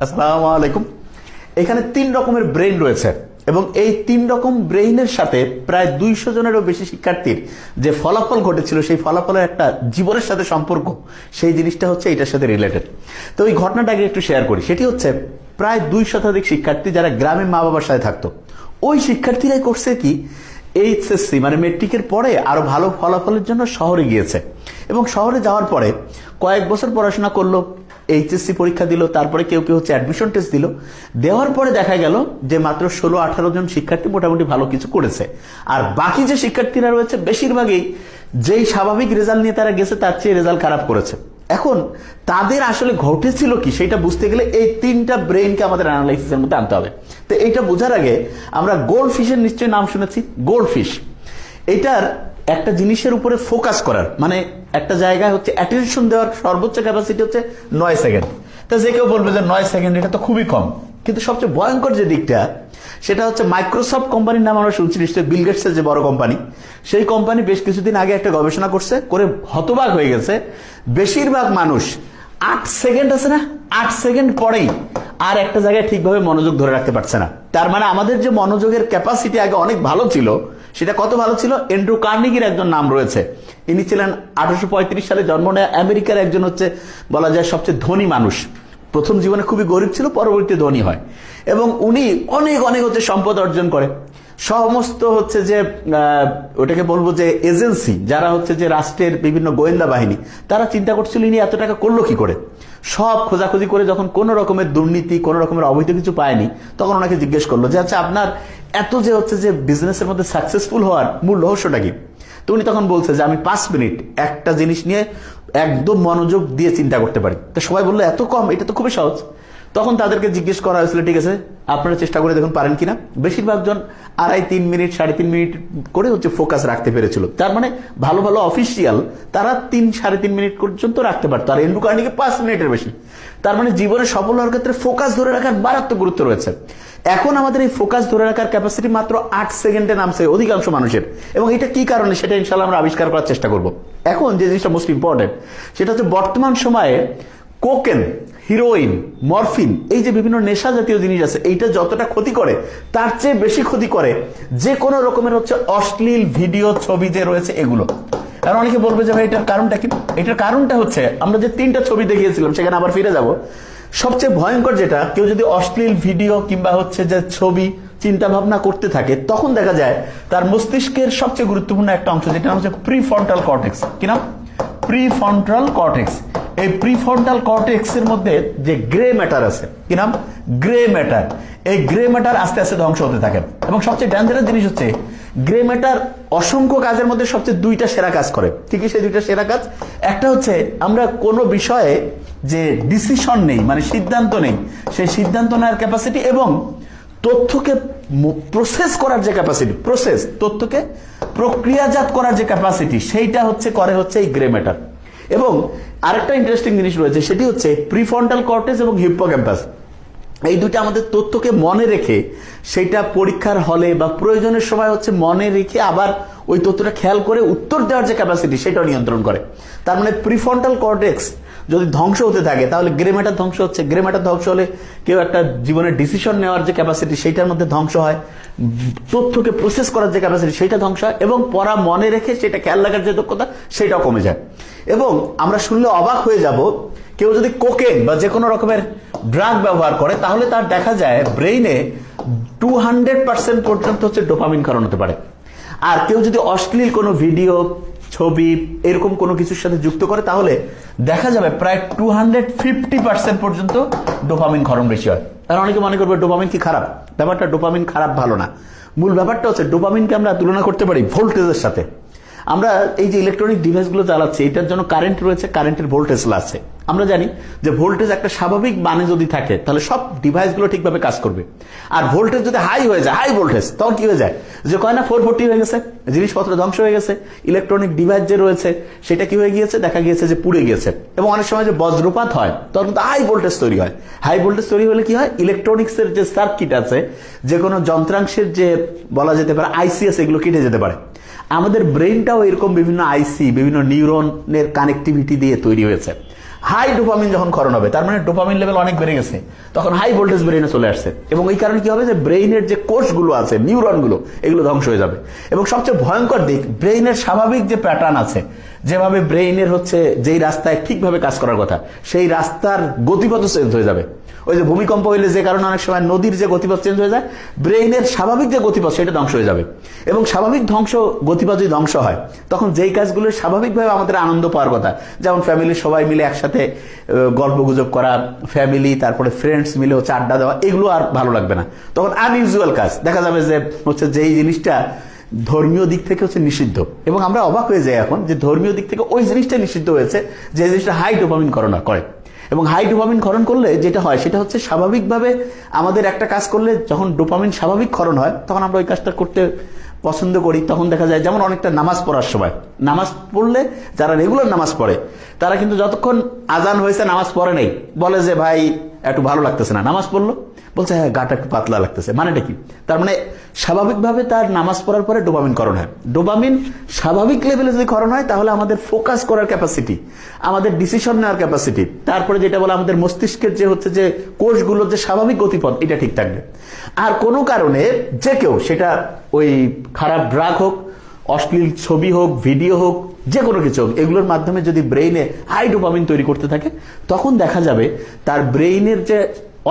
আসসালামু আলাইকুম। এখানে 3 রকমের ব্রেইন রয়েছে এবং এই 3 রকম ব্রেইনের সাথে প্রায় 200 জনেরও বেশি শিক্ষার্থীর যে ফলাফল ঘটেছিল সেই ফলাফলের একটা জীবনের সাথে সম্পর্ক, সেই জিনিসটা হচ্ছে এটার সাথে রিলেটেড। তো ওই ঘটনাটাকে একটু শেয়ার করি। সেটি হচ্ছে প্রায় 2 শতাধিক শিক্ষার্থী যারা গ্রামে মা বাবার সাথে থাকতো, ওই শিক্ষার্থীরাই করছে কি এইচএসসি মানে মেট্রিকের পরে আরো ভালো ফলাফলের জন্য শহরে গিয়েছে এবং শহরে যাওয়ার পরে কয়েক বছর পড়াশোনা করলো, এইচএসসি পরীক্ষা দিল, তারপরে কেউ কেউ হচ্ছে অ্যাডমিশন টেস্ট দিল। দেওয়ার পরে দেখা গেল যে মাত্র 16-18 জন শিক্ষার্থী মোটামুটি ভালো কিছু করেছে, আর বাকি যে শিক্ষার্থীরা রয়েছে বেশিরভাগই যেই স্বাভাবিক রেজাল্ট নিয়ে তারা গেছে তার চেয়ে রেজাল্ট খারাপ করেছে। এখন তাদের আসলে ঘটেছিল কি সেটা বুঝতে গেলে এই 3টা ব্রেইনকে আমাদের অ্যানালাইসিসের মধ্যে আনতে হবে। তো এইটা বোঝার আগে আমরা গোল্ড ফিশের নিশ্চয়ই নাম শুনেছি। গোল্ড ফিশ এটার একটা জিনিসের উপরে ফোকাস করার মানে একটা জায়গায় হচ্ছে অ্যাটেনশন দেওয়ার সর্বোচ্চ ক্যাপাসিটি হচ্ছে 9 সেকেন্ড। তা যে কেউ বলবে যে 9 সেকেন্ড এটা তো খুবই কম, কিন্তু সবচেয়ে ভয়ঙ্কর যে দিকটা সেটা হচ্ছে মাইক্রোসফট কোম্পানির নাম আমরা শুনছি নিশ্চয়ই, বিল গেটসের যে বড় কোম্পানি, সেই কোম্পানি বেশ কিছুদিন আগে একটা গবেষণা করছে, করে হতবাক হয়ে গেছে। বেশিরভাগ মানুষ 8 সেকেন্ড আছে না, 8 সেকেন্ড পরেই আর একটা জায়গায় ঠিকভাবে মনোযোগ ধরে রাখতে পারছে না। তার মানে আমাদের যে মনোযোগের ক্যাপাসিটি আগে অনেক ভালো ছিল, সেটা কত ভালো ছিল। অ্যান্ড্রু কার্নেগির একজন নাম রয়েছে, ইনি ছিলেন 1835 সালে জন্ম নেয় আমেরিকার একজন হচ্ছে বলা যায় সবচেয়ে ধনী মানুষ। প্রথম জীবনে খুবই গরিব ছিল, পরবর্তীতে ধনী হয় এবং উনি অনেক অনেক হচ্ছে সম্পদ অর্জন করে। সমস্ত হচ্ছে যে ওটাকে বলবো যে এজেন্সি যারা হচ্ছে যে রাষ্ট্রের বিভিন্ন গোয়েন্দা বাহিনী, তারা চিন্তা করছিল ইনি এত টাকা করলো কি করে। সব খোঁজাখুঁজি করে যখন কোনো রকমের দুর্নীতি কোনো রকমের অবৈধ কিছু পায়নি, তখন ওনাকে জিজ্ঞেস করলো যে আচ্ছা আপনার এত যে হচ্ছে যে বিজনেসের মধ্যে সাকসেসফুল হওয়ার মূল রহস্যটা কি। তো উনি তখন বলছে যে আমি 5 মিনিট একটা জিনিস নিয়ে একদম মনোযোগ দিয়ে চিন্তা করতে পারি। তো সবাই বললো এত কম, এটা তো খুবই সহজ। তখন তাদেরকে জিজ্ঞেস করা হয়েছিল ঠিক আছে আপনারা চেষ্টা করে দেখুন পারেন কিনা। বেশিরভাগ জন 2.5-3 মিনিট 3.5 মিনিট করে হচ্ছে ফোকাস রাখতে পেরেছিল। তার মানে ভালো ভালো অফিসিয়াল তারা 3-3.5 মিনিট পর্যন্ত রাখতে পারতো, আর অ্যান্ড্রু কার্নেগি 5 মিনিটের বেশি। তার মানে জীবনে সফল হওয়ার ক্ষেত্রে ফোকাস ধরে রাখার মারাত্মক গুরুত্ব রয়েছে। এখন আমাদের এই ফোকাস ধরে রাখার ক্যাপাসিটি মাত্র 8 সেকেন্ডে নামছে অধিকাংশ মানুষের, এবং এটা কি কারণে সেটা ইনশাআল্লাহ আমরা আবিষ্কার করার চেষ্টা করব। এখন যে জিনিসটা মোস্ট ইম্পর্টেন্ট সেটা হচ্ছে বর্তমান সময়ে কোকেন, হিরোইন, মরফিন, এই যে বিভিন্ন নেশা জাতীয় জিনিস আছে, এইটা যতটা ক্ষতি করে তার চেয়ে বেশি ক্ষতি করে যে কোনো রকমের হচ্ছে অশ্লীল ভিডিও ছবি যে রয়েছে এগুলো। কারণ অনেকে বলবে যে ভাই এটার কারণটা কি। এটার কারণটা হচ্ছে আমরা যে 3টা ছবি দেখিয়েছিলাম সেখানে আবার ফিরে যাব। সবচেয়ে ভয়ঙ্কর যেটা, কেউ যদি অশ্লীল ভিডিও কিংবা হচ্ছে যে ছবি চিন্তা ভাবনা করতে থাকে, তখন দেখা যায় তার মস্তিষ্কের সবচেয়ে গুরুত্বপূর্ণ একটা অংশ যেটা হচ্ছে প্রিফ্রন্টাল কর্টেক্স। কি নাম? Prefrontal cortex. এই প্রিফ্রন্টাল কর্টেক্স এর মধ্যে যে গ্রে ম্যাটার আছে, কি নাম? Grey matter. এই গ্রে ম্যাটার আস্তে আস্তে ধ্বংস হতে থাকে এবং সবচেয়ে ডেঞ্জারাস জিনিস হচ্ছে গ্রে ম্যাটার অসংখ্য কাজের মধ্যে সবচেয়ে 2টা সেরা কাজ করে। ঠিক সেই 2টা সেরা কাজ, একটা হচ্ছে আমরা কোনো বিষয়ে যে ডিসিশন নেই মানে সিদ্ধান্ত নেই, সেই সিদ্ধান্ত নেওয়ার ক্যাপাসিটি এবং তথ্যকে প্রসেস করার যে ক্যাপাসিটি, প্রসেস তথ্যকে প্রক্রিয়াজাত করার যে ক্যাপাসিটি, সেইটা করে হচ্ছে এই গ্রে ম্যাটার। এবং আরেকটা ইন্টারেস্টিং জিনিস রয়েছে, সেটি হচ্ছে প্রিফ্রন্টাল কর্টেক্স এবং হিপ্পোক্যাম্পাস। এই দুটো আমাদের তথ্যকে মনে রেখে সেটা পরীক্ষার হলে বা প্রয়োজনের সময় হচ্ছে মনে রেখে আবার ওই তথ্যটা খেয়াল করে উত্তর দেওয়ার যে ক্যাপাসিটি সেটাও নিয়ন্ত্রণ করে। তার মানে প্রিফ্রন্টাল কর্টেক্স যদি ধ্বংস হতে থাকে তাহলে গ্রে ম্যাটার ধ্বংস হচ্ছে। গ্রে ম্যাটার ধ্বংস হলে কেউ একটা জীবনের ডিসিশন নেওয়ার যে ক্যাপাসিটি সেইটার মধ্যে ধ্বংস হয়, তথ্যকে প্রসেস করার যে ক্যাপাসিটি সেইটা ধ্বংস হয়, এবং পড়া মনে রেখে সেটা খেয়াল রাখার যে দক্ষতা সেটাও কমে যায়। এবং আমরা শুনলে অবাক হয়ে যাব, কেউ যদি কোকেন বা যে কোনো রকমের ড্রাগ ব্যবহার করে তাহলে তার দেখা যায় ব্রেইনে 200% পর্যন্ত হচ্ছে ডোপামিন ক্ষরণ হতে পারে। আর কেউ যদি অশ্লীল কোনো ভিডিও ছবি এরকম কোনো কিছুর সাথে যুক্ত করে তাহলে দেখা যাবে প্রায় 250% পর্যন্ত ডোপামিন ক্ষরণ বেশি হয়। তারা অনেকে মনে করবে ডোপামিন কি খারাপ। ব্যাপারটা ডোপামিন খারাপ ভালো না। মূল ব্যাপারটা হচ্ছে ডোপামিনকে আমরা তুলনা করতে পারি ভোল্টেজের সাথে। আমরা এই যে ইলেকট্রনিক ডিভাইসগুলো চালাচ্ছি এটার জন্য কারেন্ট রয়েছে, কারেন্টের ভোল্টেজ আছে। আমরা জানি যে ভোল্টেজ একটা স্বাভাবিক মানে যদি থাকে তাহলে সব ডিভাইসগুলো ঠিকভাবে কাজ করবে। আর ভোল্টেজ যদি হাই হয়ে যায়, হাই ভোল্টেজ, তখন কি হয়ে যায় যে কয় না 440 হয়ে গেছে, জিনিসপত্র ধ্বংস হয়ে গেছে, ইলেকট্রনিক ডিভাইস যে রয়েছে সেটা কি হয়ে গিয়েছে, দেখা গিয়েছে যে পুড়ে গিয়েছে। এবং অনেক সময় যে বজ্রপাত হয় তখন কিন্তু হাই ভোল্টেজ তৈরি হয়। হাই ভোল্টেজ তৈরি হলে কি হয়, ইলেকট্রনিক্সের যে সার্কিট আছে, যে কোনো যন্ত্রাংশের যে বলা যেতে পারে আইসি আছে, এগুলো কেটে যেতে পারে। আমাদের ব্রেনটাও এরকম বিভিন্ন আইসি, বিভিন্ন নিউরনের কানেক্টিভিটি দিয়ে তৈরি হয়েছে। হাই ডোপামিন যখন ক্ষরণ হবে, তার মানে ডোপামিন লেভেল অনেক বেড়ে গেছে, তখন হাই ভোল্টেজ ব্রেইনে চলে আসছে, এবং এই কারণে কি হবে যে ব্রেইনের যে কোষগুলো আছে, নিউরনগুলো, এগুলো ধ্বংস হয়ে যাবে। এবং সবচেয়ে ভয়ঙ্কর দিক, ব্রেইনের স্বাভাবিক যে প্যাটার্ন আছে, যেভাবে ব্রেইনের হচ্ছে যেই রাস্তায় ঠিকভাবে কাজ করার কথা, সেই রাস্তার গতিপথ চেঞ্জ হয়ে যাবে। ওই যে ভূমিকম্প হইলে যে কারণে অনেক সময় নদীর যে গতিপথ চেঞ্জ হয়ে যায়, ব্রেইনের স্বাভাবিক যে গতিপথ সেটা ধ্বংস হয়ে যাবে। এবং স্বাভাবিক গতিপথ যদি ধ্বংস হয়, তখন যেই কাজগুলো স্বাভাবিকভাবে আমাদের আনন্দ পাওয়ার কথা, যেমন ফ্যামিলির সবাই মিলে একসাথে গল্প গুজব করা, ফ্যামিলি তারপরে ফ্রেন্ডস মিলে হচ্ছে আড্ডা দেওয়া, এগুলো আর ভালো লাগবে না। তখন আনইউজুয়াল কাজ দেখা যাবে যে হচ্ছে যেই জিনিসটা ধর্মীয় দিক থেকে হচ্ছে নিষিদ্ধ, এবং আমরা অবাক হয়ে যাই এখন যে ধর্মীয় দিক থেকে ওই জিনিসটা নিষিদ্ধ হয়েছে যে জিনিসটা হাই ডোপামিন করে। এবং হাই ডোপামিন ক্ষরণ করলে যেটা হয় সেটা হচ্ছে স্বাভাবিকভাবে আমাদের একটা কাজ করলে যখন ডোপামিন স্বাভাবিক ক্ষরণ হয়, তখন আমরা ওই কাজটা করতে পছন্দ করি। তখন দেখা যায় যেমন অনেকটা নামাজ পড়ার সময়, নামাজ পড়লে যারা রেগুলার নামাজ পড়ে তারা কিন্তু যতক্ষণ আজান হয়েছে নামাজ পড়ে নেই, বলে যে ভাই একটু ভালো লাগতেছে না, নামাজ পড়লো, বলছে হ্যাঁ গাটা একটু পাতলা লাগতেছে, মানেটা কি? তার মানে স্বাভাবিকভাবে তার নামাজ পড়ার পরে ডোপামিন ক্ষরণ হয়। ডোপামিন স্বাভাবিক লেভেলে যদি ক্ষরণ হয়, তাহলে আমাদের ফোকাস করার ক্যাপাসিটি, আমাদের ডিসিশন নেওয়ার ক্যাপাসিটি, তারপরে যেটা বলে আমাদের মস্তিষ্কের যে হচ্ছে যে কোষগুলোর যে স্বাভাবিক গতিপথ, এটা ঠিক থাকবে। আর কোনো কারণে যে কেউ, সেটা ওই খারাপ ড্রাগ হোক, অশ্লীল ছবি হোক, ভিডিও হোক, যে কোনো কিছু হোক, এগুলোর মাধ্যমে যদি ব্রেইনে হাই ডোপামিন তৈরি করতে থাকে, তখন দেখা যাবে তার ব্রেইনের যে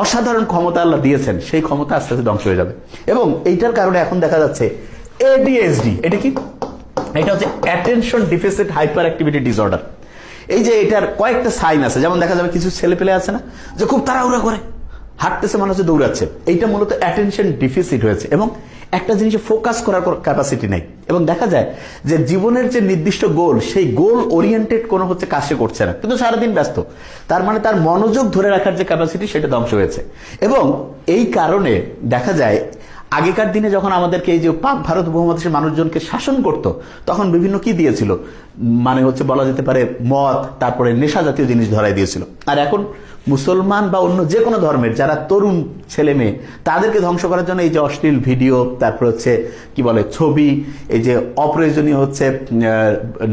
অসাধারণ ক্ষমতা আল্লাহ দিয়েছেন, সেই ক্ষমতা আস্তে আস্তে ধ্বংস হয়ে যাবে। এবং এইটার কারণে এখন দেখা যাচ্ছে এডিএইচডি, এটা কি? এটা হচ্ছে attention deficit hyper activity disorder. এই যে এটার কয়েকটা সাইন আছে, যেমন দেখা যাবে কিছু ছেলে পেলে আছে না, যে খুব তাড়াহুড়া করে হাঁটতেছে, মনে হচ্ছে দৌড়াচ্ছে, এইটা মূলত অ্যাটেনশন ডেফিসিট হয়েছে, এবং একটা জিনিসে ফোকাস করার ক্যাপাসিটি নেই। এবং দেখা যায় যে জীবনের যে নির্দিষ্ট গোল, সেই গোল ওরিয়েন্টেড কোনো হচ্ছে কাজ সে করছে না, কিন্তু সারাদিন ব্যস্ত, তার মানে তার মনোযোগ ধরে রাখার যে ক্যাপাসিটি, সেটা ধ্বংস হয়েছে। এবং এই কারণে দেখা যায় আগেকার দিনে যখন আমাদেরকে এই যে পাক ভারত উপমহাদেশের মানুষজনকে শাসন করত, তখন বিভিন্ন কি দিয়েছিল, মানে হচ্ছে বলা যেতে পারে মদ, তারপরে নেশা জাতীয় জিনিস ধরাই দিয়েছিল। আর এখন মুসলমান বা অন্য যে কোনো ধর্মের যারা তরুণ ছেলে মেয়ে, তাদেরকে ধ্বংস করার জন্য এই যে অশ্লীল ভিডিও, তারপর হচ্ছে কি বলে ছবি, এই যে অপ্রয়োজনীয় হচ্ছে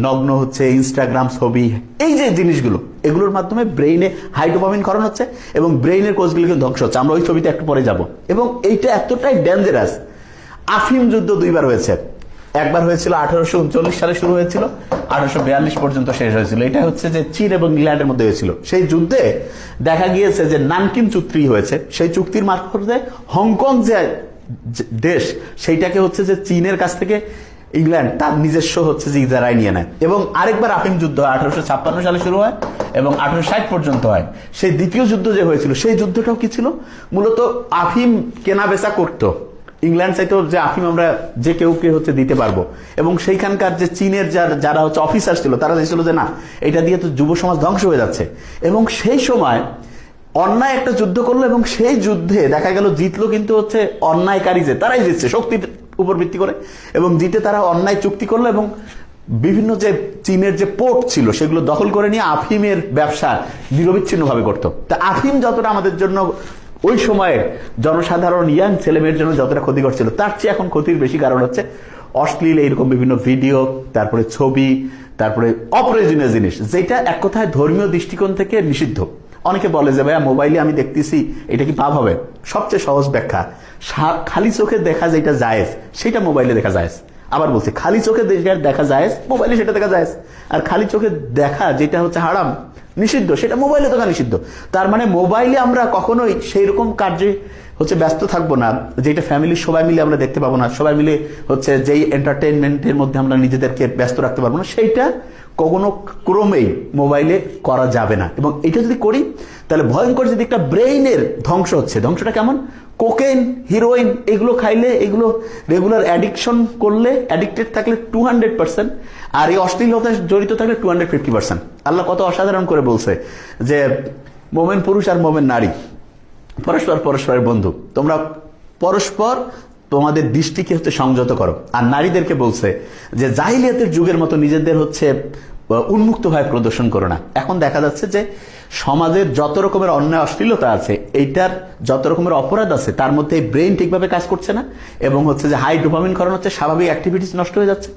নগ্ন হচ্ছে ইনস্টাগ্রাম ছবি, এই যে জিনিসগুলো, এগুলোর মাধ্যমে ব্রেইনে হাই ডোপামিন ক্ষরণ হচ্ছে এবং ব্রেইনের কোষগুলো কিন্তু ধ্বংস হচ্ছে। আমরা ওই ছবিতে একটু পরে যাব। এবং এইটা এতটাই ডেঞ্জারাস, আফিম যুদ্ধ দুইবার হয়েছে। একবার হয়েছিল 1839 সালে শুরু হয়েছিল, 1842 পর্যন্ত শেষ হয়েছিল। এটা হচ্ছে যে চীন এবং ইংল্যান্ডের মধ্যে হয়েছিল। সেই যুদ্ধে দেখা গিয়েছে যে নানকিন চুক্তি হয়েছে। সেই চুক্তির মারফতে হংকং যে দেশ, সেইটাকে হচ্ছে যে চীনের কাছ থেকে ইংল্যান্ড তার নিজস্ব হচ্ছে যে ইজারায় নিয়ে নেয়। এবং আরেকবার আফিম যুদ্ধ 1856 সালে শুরু হয় এবং 1860 পর্যন্ত হয়। সেই দ্বিতীয় যুদ্ধ যে হয়েছিল, সেই যুদ্ধটাও কি ছিল, মূলত আফিম কেনা বেচা করতো। ইংল্যান্ড চাইতো যে আফিম আমরা যে কেউ হচ্ছে দিতে পারবো, এবং সেইখানকার যে চীনের যারা হচ্ছে অফিসার ছিল, তারা চাইছিল যে না, এটা দিয়ে তো যুব সমাজ ধ্বংস হয়ে যাচ্ছে। এবং সেই সময় অন্যায় একটা যুদ্ধ করলো, এবং সেই যুদ্ধে দেখা গেল জিতলো কিন্তু হচ্ছে অন্যায়কারী, যে তারাই জিতছে শক্তির উপর ভিত্তি করে, এবং জিতে তারা অন্যায় চুক্তি করলো এবং বিভিন্ন যে চীনের যে পোর্ট ছিল সেগুলো দখল করে নিয়ে আফিমের ব্যবসা নিরবিচ্ছিন্নভাবে করতো। তা আফিম যতটা আমাদের জন্য ওই সময়ের জনসাধারণ ইয়াং ছেলেমেয়ের জন্য যতটা ক্ষতিকর ছিল, তার চেয়ে এখন ক্ষতির বেশি কারণ হচ্ছে অশ্লীল এইরকম বিভিন্ন ভিডিও, তারপরে ছবি, তারপরে অপ্রয়োজনীয় জিনিস, যেটা এক কথায় ধর্মীয় দৃষ্টিকোণ থেকে নিষিদ্ধ। অনেকে বলে যে ভাইয়া মোবাইলে আমি দেখতেছি, এটা কি পাপ হবে? সবচেয়ে সহজ ব্যাখ্যা, খালি চোখে দেখা যেটা জায়েজ, সেটা মোবাইলে দেখা জায়েজ। আবার বলছি, খালি চোখে দেখা জায়েজ, মোবাইলে সেটা দেখা জায়েজ। আর খালি চোখে দেখা যেটা হচ্ছে হারাম, নিষিদ্ধ, সেটা মোবাইলে দেখা নিষিদ্ধ। তার মানে মোবাইলে আমরা কখনোই সেই রকম কার্যে হচ্ছে ব্যস্ত থাকবো না, যেটা ফ্যামিলির সবাই মিলে আমরা দেখতে পাবো না, সবাই মিলে হচ্ছে যেই এন্টারটেইনমেন্টের মধ্যে আমরা নিজেদেরকে ব্যস্ত রাখতে পারবো না, সেইটা কোনো ক্রমেই মোবাইলে করা যাবে না। এবং এটা যদি করি, তাহলে ভয়ঙ্কর যদি একটা ব্রেইনের ধ্বংস হচ্ছে। ধ্বংসটা কেমন? কোকেন, হিরোইন, এগুলো খাইলে, এগুলো রেগুলার অ্যাডিকশন করলে, অ্যাডিক্টেড থাকলে 200%, আর এই অশ্লীলতায় জড়িত থাকলে 250%। আল্লাহ কত অসাধারণ করে বলছে যে মোমেন পুরুষ আর মোমেন নারী পরস্পরের বন্ধু, তোমরা পরস্পর তোমাদের দৃষ্টিকে হচ্ছে সংযত করো। আর নারীদেরকে বলছে যে জাহিলিয়াতের যুগের মতো নিজেদের হচ্ছে উন্মুক্তভাবে প্রদর্শন করো না। এখন দেখা যাচ্ছে যে সমাজের যত রকমের অন্যায় অশ্লীলতা আছে, এইটার যত রকমের অপরাধ আছে, তার মধ্যে ব্রেইন ঠিকভাবে কাজ করছে না, এবং হচ্ছে যে হাই ডোপামিন ক্ষরণ হচ্ছে, স্বাভাবিক অ্যাক্টিভিটিস নষ্ট হয়ে যাচ্ছে।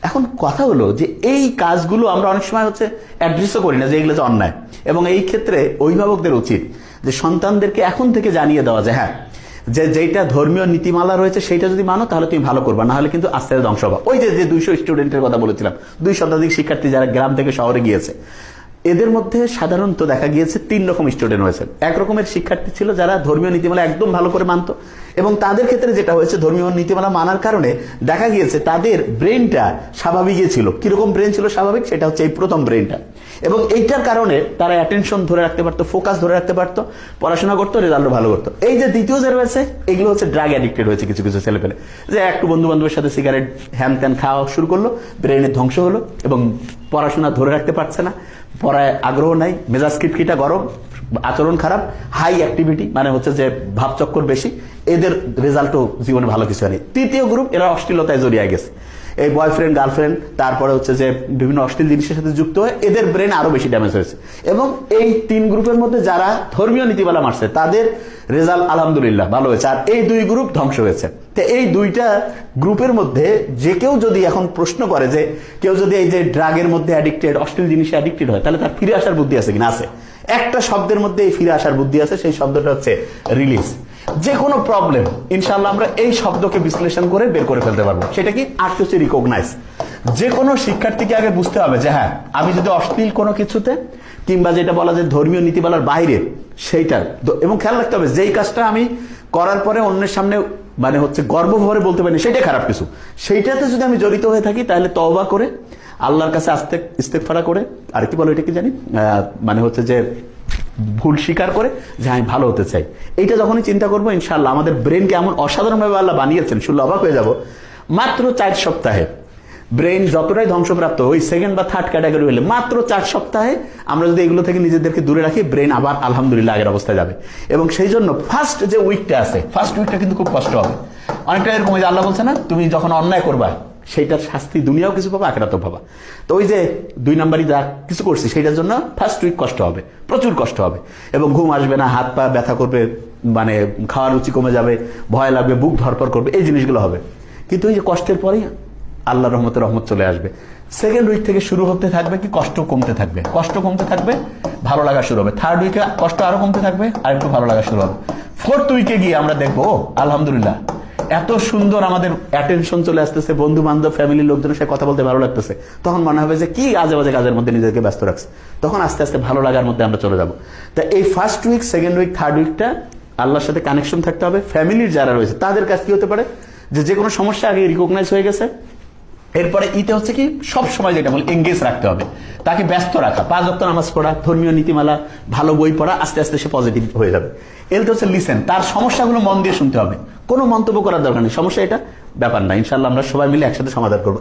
এখন কথা হলো যে এই কাজগুলো আমরা অনেক সময় হচ্ছে অ্যাড্রেসও করি না যে এগুলো যে অন্যায়, এবং এই ক্ষেত্রে অভিভাবকদের উচিত যে সন্তানদেরকে এখন থেকে জানিয়ে দেওয়া যে হ্যাঁ, যে যেটা ধর্মীয় নীতিমালা রয়েছে সেইটা যদি মানো তাহলে তুমি ভালো করবা, না হলে কিন্তু আস্তে আস্তে ধ্বংস হবা। ওই যে 200 স্টুডেন্টের কথা বলেছিলাম, 2 শতাধিক শিক্ষার্থী যারা গ্রাম থেকে শহরে গিয়েছে, এদের মধ্যে সাধারণত দেখা গিয়েছে 3 রকম স্টুডেন্ট হয়েছে। এক রকমের শিক্ষার্থী ছিল যারা ধর্মীয় নীতিমালা একদম ভালো করে মানত, এবং তাদের ক্ষেত্রে যেটা হয়েছে ধর্মীয় নীতিমালা মানার কারণে দেখা গিয়েছে তাদের ব্রেনটা স্বাভাবিকই ছিল। কিরকম ব্রেন ছিল স্বাভাবিক, সেটা হচ্ছে এই প্রথম ব্রেনটা, এবং এইটার কারণে তারা অ্যাটেনশন ধরে রাখতে পারতো, ফোকাস ধরে রাখতে পারতো, পড়াশোনা করতো, রেজাল্টও ভালো করতো। এই যে দ্বিতীয় যে রয়েছে, এগুলো হচ্ছে ড্রাগ অ্যাডিক্টেড হয়েছে কিছু কিছু ছেলে পেলে, যে একটু বন্ধু বান্ধবের সাথে সিগারেট হ্যান ত্যান খাওয়া শুরু করলো, ব্রেনের ধ্বংস হলো, এবং পড়াশোনা ধরে রাখতে পারছে না, পড়ায় আগ্রহ নাই, মেজাজ খিটখিটা গরম, আচরণ খারাপ, হাই অ্যাক্টিভিটি, মানে হচ্ছে যে ভাবচক্কর বেশি, এদের রেজাল্টও জীবনে ভালো কিছু হয়নি। তৃতীয় গ্রুপ, এরা অশ্লীলতায় জড়িয়ে গেছে, এই বয়ফ্রেন্ড গার্লফ্রেন্ড, তারপরে হচ্ছে যে বিভিন্ন অশ্লীল জিনিসের সাথে যুক্ত হয়ে এদের ব্রেন আরো বেশি ড্যামেজ হয়েছে। এবং এই 3 গ্রুপের মধ্যে যারা ধর্মীয় নীতিমালা মারছে তাদের রেজাল্ট আলহামদুলিল্লাহ ভালো হয়েছে, আর এই 2 গ্রুপ ধ্বংস হয়েছে। তো এই 2টা গ্রুপের মধ্যে যে কেউ যদি এখন প্রশ্ন করে যে কেউ যদি এই যে ড্রাগের মধ্যে অ্যাডিক্টেড, অশ্লীল জিনিসে অ্যাডিক্টেড হয়, তাহলে তার ফিরে আসার বুদ্ধি আছে কিনা? আছে। একটা শব্দের মধ্যে এই ফিরে আসার বুদ্ধি আছে, সেই শব্দটা হচ্ছে রিলিজ। যে কোনো প্রবলেম ইনশাআল্লাহ আমরা এই শব্দকে বিশ্লেষণ করে বের করে ফেলতে পারবো। সেটা কি? আর্ট হচ্ছে রিকগনাইজ। যে কোনো শিক্ষার্থীকে আগে বুঝতে হবে যে হ্যাঁ, আমি যদি অশ্লীল কোনো কিছুতে কিংবা যেটা বলা যায় ধর্মীয় নীতিমালার বাইরে সেইটা, এবং খেয়াল রাখতে হবে যেই কাজটা আমি করার পরে অন্যের সামনে মানে হচ্ছে গর্বভরে বলতে পারি সেটাই খারাপ কিছু, সেইটাতে যদি আমি জড়িত হয়ে থাকি তাহলে তওবা করে আল্লাহর কাছে ইস্তেগফার করে, আর কি বলো এটা কি জানি, মানে হচ্ছে যে ভুল স্বীকার করে যে আমি ভালো হতে চাই, এইটা যখনই চিন্তা করবো ইনশাআল্লাহ আমাদের ব্রেনকে এমন অসাধারণভাবে আল্লাহ বানিয়েছেন, শুনলে অবাক হয়ে যাব। মাত্র 4 সপ্তাহে ব্রেন যতটাই ধ্বংসপ্রাপ্ত, ওই 2nd বা 3rd ক্যাটাগরি হলে মাত্র 4 সপ্তাহে আমরা যদি এগুলো থেকে নিজেদেরকে দূরে রাখি, ব্রেন আবার আলহামদুলিল্লাহ আগের অবস্থায় যাবে। এবং সেই জন্য ফার্স্ট যে উইকটা আছে, ফার্স্ট উইকটা কিন্তু খুব কষ্ট হবে। অনেকটা এরকম যে আল্লাহ বলছে না, তুমি যখন অন্যায় করবা সেইটার শাস্তি দুনিয়াও কিছু পাবা, আখিরাতেও পাবা। তো ওই যে 2 নাম্বারই যা কিছু করছি সেইটার জন্য ফার্স্ট উইক কষ্ট হবে, প্রচুর কষ্ট হবে, এবং ঘুম আসবে না, হাত পা ব্যথা করবে, মানে খাওয়ার রুচি কমে যাবে, ভয় লাগবে, বুক ধরপড় করবে, এই জিনিসগুলো হবে। কিন্তু ওই যে কষ্টের পরেই আল্লাহ রহমতে রহমত চলে আসবে। 2nd উইক থেকে শুরু হতে থাকবে কি, কষ্ট কমতে থাকবে, কষ্ট কমতে থাকবে, ভালো লাগা শুরু হবে। 3rd উইকে কষ্ট আরো কমতে থাকবে, আর একটু ভালো লাগা শুরু হবে। 4th উইকে গিয়ে আমরা দেখবো আলহামদুলিল্লাহ এত সুন্দর আমাদের অ্যাটেনশন চলে আসতেছে, বন্ধু বান্ধব ফ্যামিলির লোকজনের সাথে কথা বলতে ভালো লাগতেছে, তখন মনে হবে যে কি আজে বাজে কাজের মধ্যে নিজেকে ব্যস্ত রাখছে, তখন আস্তে আস্তে ভালো লাগার মধ্যে আমরা চলে যাব। তা এই first week, 2nd week, 3rd উইকটা আল্লাহর সাথে কানেকশন থাকতে হবে। ফ্যামিলির যারা রয়েছে তাদের কাছে কি হতে পারে যে কোনো সমস্যা আগে রিকগনাইজ হয়ে গেছে, এরপরে ইতে হচ্ছে কি সব সময় যেটা বলি এঙ্গেজ রাখতে হবে, তাকে ব্যস্ত রাখা, 5 ওয়াক্ত নামাজ পড়া, ধর্মীয় নীতিমালা, ভালো বই পড়া, আস্তে আস্তে সে পজিটিভ হয়ে যাবে। এলতে হচ্ছে লিসেন, তার সমস্যাগুলো মন দিয়ে শুনতে হবে, কোনো মন্তব্য করার দরকার নেই, সমস্যা এটা ব্যাপার না, ইনশাআল্লাহ আমরা সবাই মিলে একসাথে সমাধান করবো।